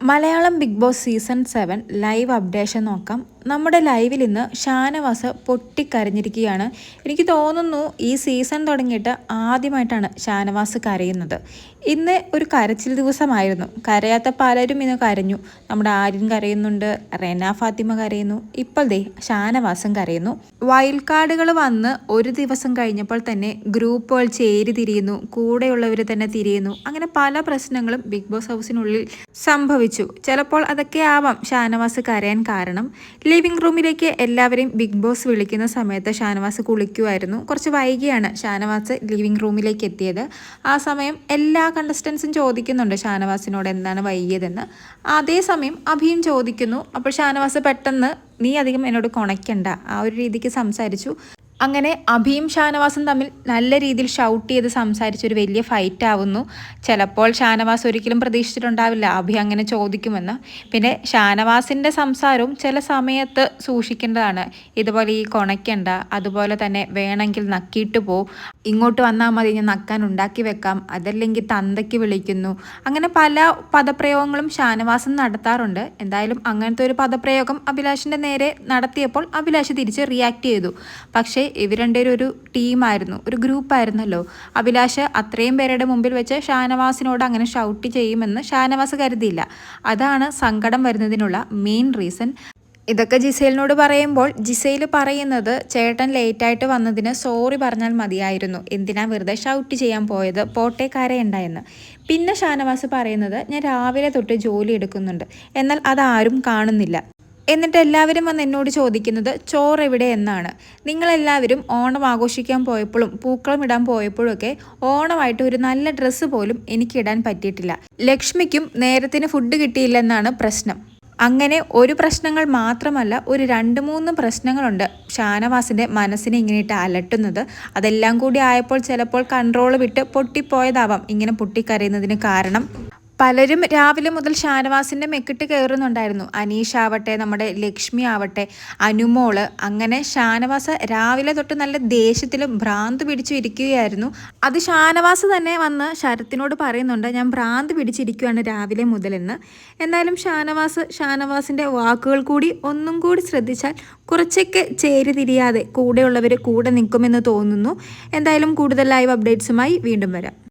Malayalam big boss season 7 live updation നോക്കാം. നമ്മുടെ ലൈവിൽ ഇന്ന് ഷാനവാസ് പൊട്ടിക്കരഞ്ഞിരിക്കുകയാണ്. എനിക്ക് തോന്നുന്നു ഈ സീസൺ തുടങ്ങിയിട്ട് ആദ്യമായിട്ടാണ് ഷാനവാസ് കരയുന്നത്. ഇന്ന് ഒരു കരച്ചിൽ ദിവസമായിരുന്നു. കരയാത്ത പലരും ഇന്ന് കരഞ്ഞു. നമ്മുടെ ആര്യൻ കരയുന്നുണ്ട്, റെന ഫാത്തിമ കരയുന്നു, ഇപ്പോൾ ദേ ഷാനവാസും കരയുന്നു. വൈൽഡ് കാർഡുകൾ വന്ന് ഒരു ദിവസം കഴിഞ്ഞപ്പോൾ തന്നെ ഗ്രൂപ്പുകൾ ചേരി തിരിയുന്നു, കൂടെയുള്ളവർ തന്നെ തിരിയുന്നു. അങ്ങനെ പല പ്രശ്നങ്ങളും ബിഗ് ബോസ് ഹൗസിനുള്ളിൽ സംഭവിച്ചു. ചിലപ്പോൾ അതൊക്കെ ആവാം ഷാനവാസ് കരയാൻ കാരണം. ലിവിംഗ് റൂമിലേക്ക് എല്ലാവരെയും ബിഗ് ബോസ് വിളിക്കുന്ന സമയത്ത് ഷാനവാസ് കുളിക്കുമായിരുന്നു. കുറച്ച് വൈകിയാണ് ഷാനവാസ് ലിവിംഗ് റൂമിലേക്ക് എത്തിയത്. ആ സമയം എല്ലാ കണ്ടസ്റ്റൻസും ചോദിക്കുന്നുണ്ട് ഷാനവാസിനോട് എന്താണ് വൈകിയതെന്ന്. അതേസമയം അഭിയും ചോദിക്കുന്നു. അപ്പോൾ ഷാനവാസ് പെട്ടെന്ന് നീ അധികം എന്നോട് കൊണയ്ക്കണ്ട ആ ഒരു രീതിക്ക് സംസാരിച്ചു. അങ്ങനെ അഭിയും ഷാനവാസും തമ്മിൽ നല്ല രീതിയിൽ ഷൗട്ട് ചെയ്ത് സംസാരിച്ചൊരു വലിയ ഫൈറ്റ് ആവുന്നു. ചിലപ്പോൾ ഷാനവാസ് ഒരിക്കലും പ്രതീക്ഷിച്ചിട്ടുണ്ടാവില്ല അഭി അങ്ങനെ ചോദിക്കുമെന്ന്. പിന്നെ ഷാനവാസിൻ്റെ സംസാരവും ചില സമയത്ത് സൂക്ഷിക്കേണ്ടതാണ്. ഇതുപോലെ ഈ കൊണയ്ക്കണ്ട, അതുപോലെ തന്നെ വേണമെങ്കിൽ നക്കിയിട്ട് പോ, ഇങ്ങോട്ട് വന്നാൽ മതി ഞാൻ നക്കാൻ ഉണ്ടാക്കി വെക്കാം, അതല്ലെങ്കിൽ തന്തയ്ക്ക് വിളിക്കുന്നു. അങ്ങനെ പല പദപ്രയോഗങ്ങളും ഷാനവാസും നടത്താറുണ്ട്. എന്തായാലും അങ്ങനത്തെ ഒരു പദപ്രയോഗം അഭിലാഷിൻ്റെ നേരെ നടത്തിയപ്പോൾ അഭിലാഷ് തിരിച്ച് റിയാക്ട് ചെയ്തു. പക്ഷേ ഇവർ രണ്ടുപേരും ഒരു ടീമായിരുന്നു, ഒരു ഗ്രൂപ്പായിരുന്നല്ലോ. അഭിലാഷ് അത്രയും പേരുടെ മുമ്പിൽ വെച്ച് ഷാനവാസിനോട് അങ്ങനെ ഷൗട്ട് ചെയ്യുമെന്ന് ഷാനവാസ് കരുതിയില്ല. അതാണ് സങ്കടം വരുന്നതിനുള്ള മെയിൻ റീസൺ. ഇതൊക്കെ ജിസേലിനോട് പറയുമ്പോൾ ജിസേൽ പറയുന്നത് ചേട്ടൻ ലേറ്റായിട്ട് വന്നതിന് സോറി പറഞ്ഞാൽ മതിയായിരുന്നു, എന്തിനാ വെറുതെ ഷൗട്ട് ചെയ്യാൻ പോയത്, പോട്ടെ കരയുണ്ടായെന്ന്. പിന്നെ ഷാനവാസ് പറയുന്നത് ഞാൻ രാവിലെ തൊട്ട് ജോലി എടുക്കുന്നുണ്ട്, എന്നാൽ അതാരും കാണുന്നില്ല. എന്നിട്ട് എല്ലാവരും വന്ന് എന്നോട് ചോദിക്കുന്നത് ചോറ് എവിടെ എന്നാണ്. നിങ്ങളെല്ലാവരും ഓണം ആഘോഷിക്കാൻ പോയപ്പോഴും പൂക്കളം ഇടാൻ പോയപ്പോഴും ഒക്കെ ഓണമായിട്ട് ഒരു നല്ല ഡ്രസ്സ് പോലും എനിക്കിടാൻ പറ്റിയിട്ടില്ല. ലക്ഷ്മിക്കും നേരത്തിന് ഫുഡ് കിട്ടിയില്ലെന്നാണ് പ്രശ്നം. അങ്ങനെ ഒരു പ്രശ്നങ്ങൾ മാത്രമല്ല, ഒരു 2-3 പ്രശ്നങ്ങളുണ്ട് ഷാനവാസിൻ്റെ മനസ്സിനെ ഇങ്ങനെയിട്ട് അലട്ടുന്നത്. അതെല്ലാം കൂടി ആയപ്പോൾ ചിലപ്പോൾ കൺട്രോൾ വിട്ട് പൊട്ടിപ്പോയതാവാം ഇങ്ങനെ പൊട്ടിക്കരയുന്നതിന് കാരണം. പലരും രാവിലെ മുതൽ ഷാനവാസിൻ്റെ മെക്കിട്ട് കയറുന്നുണ്ടായിരുന്നു. അനീഷ് ആവട്ടെ, നമ്മുടെ ലക്ഷ്മി ആവട്ടെ, അനുമോള്. അങ്ങനെ ഷാനവാസ് രാവിലെ തൊട്ട് നല്ല ദേഷ്യത്തിലും ഭ്രാന്ത് പിടിച്ചു ഇരിക്കുകയായിരുന്നു. അത് ഷാനവാസ് തന്നെ വന്ന് ശരത്തിനോട് പറയുന്നുണ്ട് ഞാൻ ഭ്രാന്ത് പിടിച്ചിരിക്കുകയാണ് രാവിലെ മുതലെന്ന്. എന്നാലും ഷാനവാസിൻ്റെ വാക്കുകൾ കൂടി ഒന്നും കൂടി ശ്രദ്ധിച്ചാൽ കുറച്ചൊക്കെ ചേരി തിരിയാതെ കൂടെയുള്ളവർ കൂടെ നിൽക്കുമെന്ന് തോന്നുന്നു. എന്തായാലും കൂടുതൽ ലൈവ് അപ്ഡേറ്റ്സുമായി വീണ്ടും വരാം.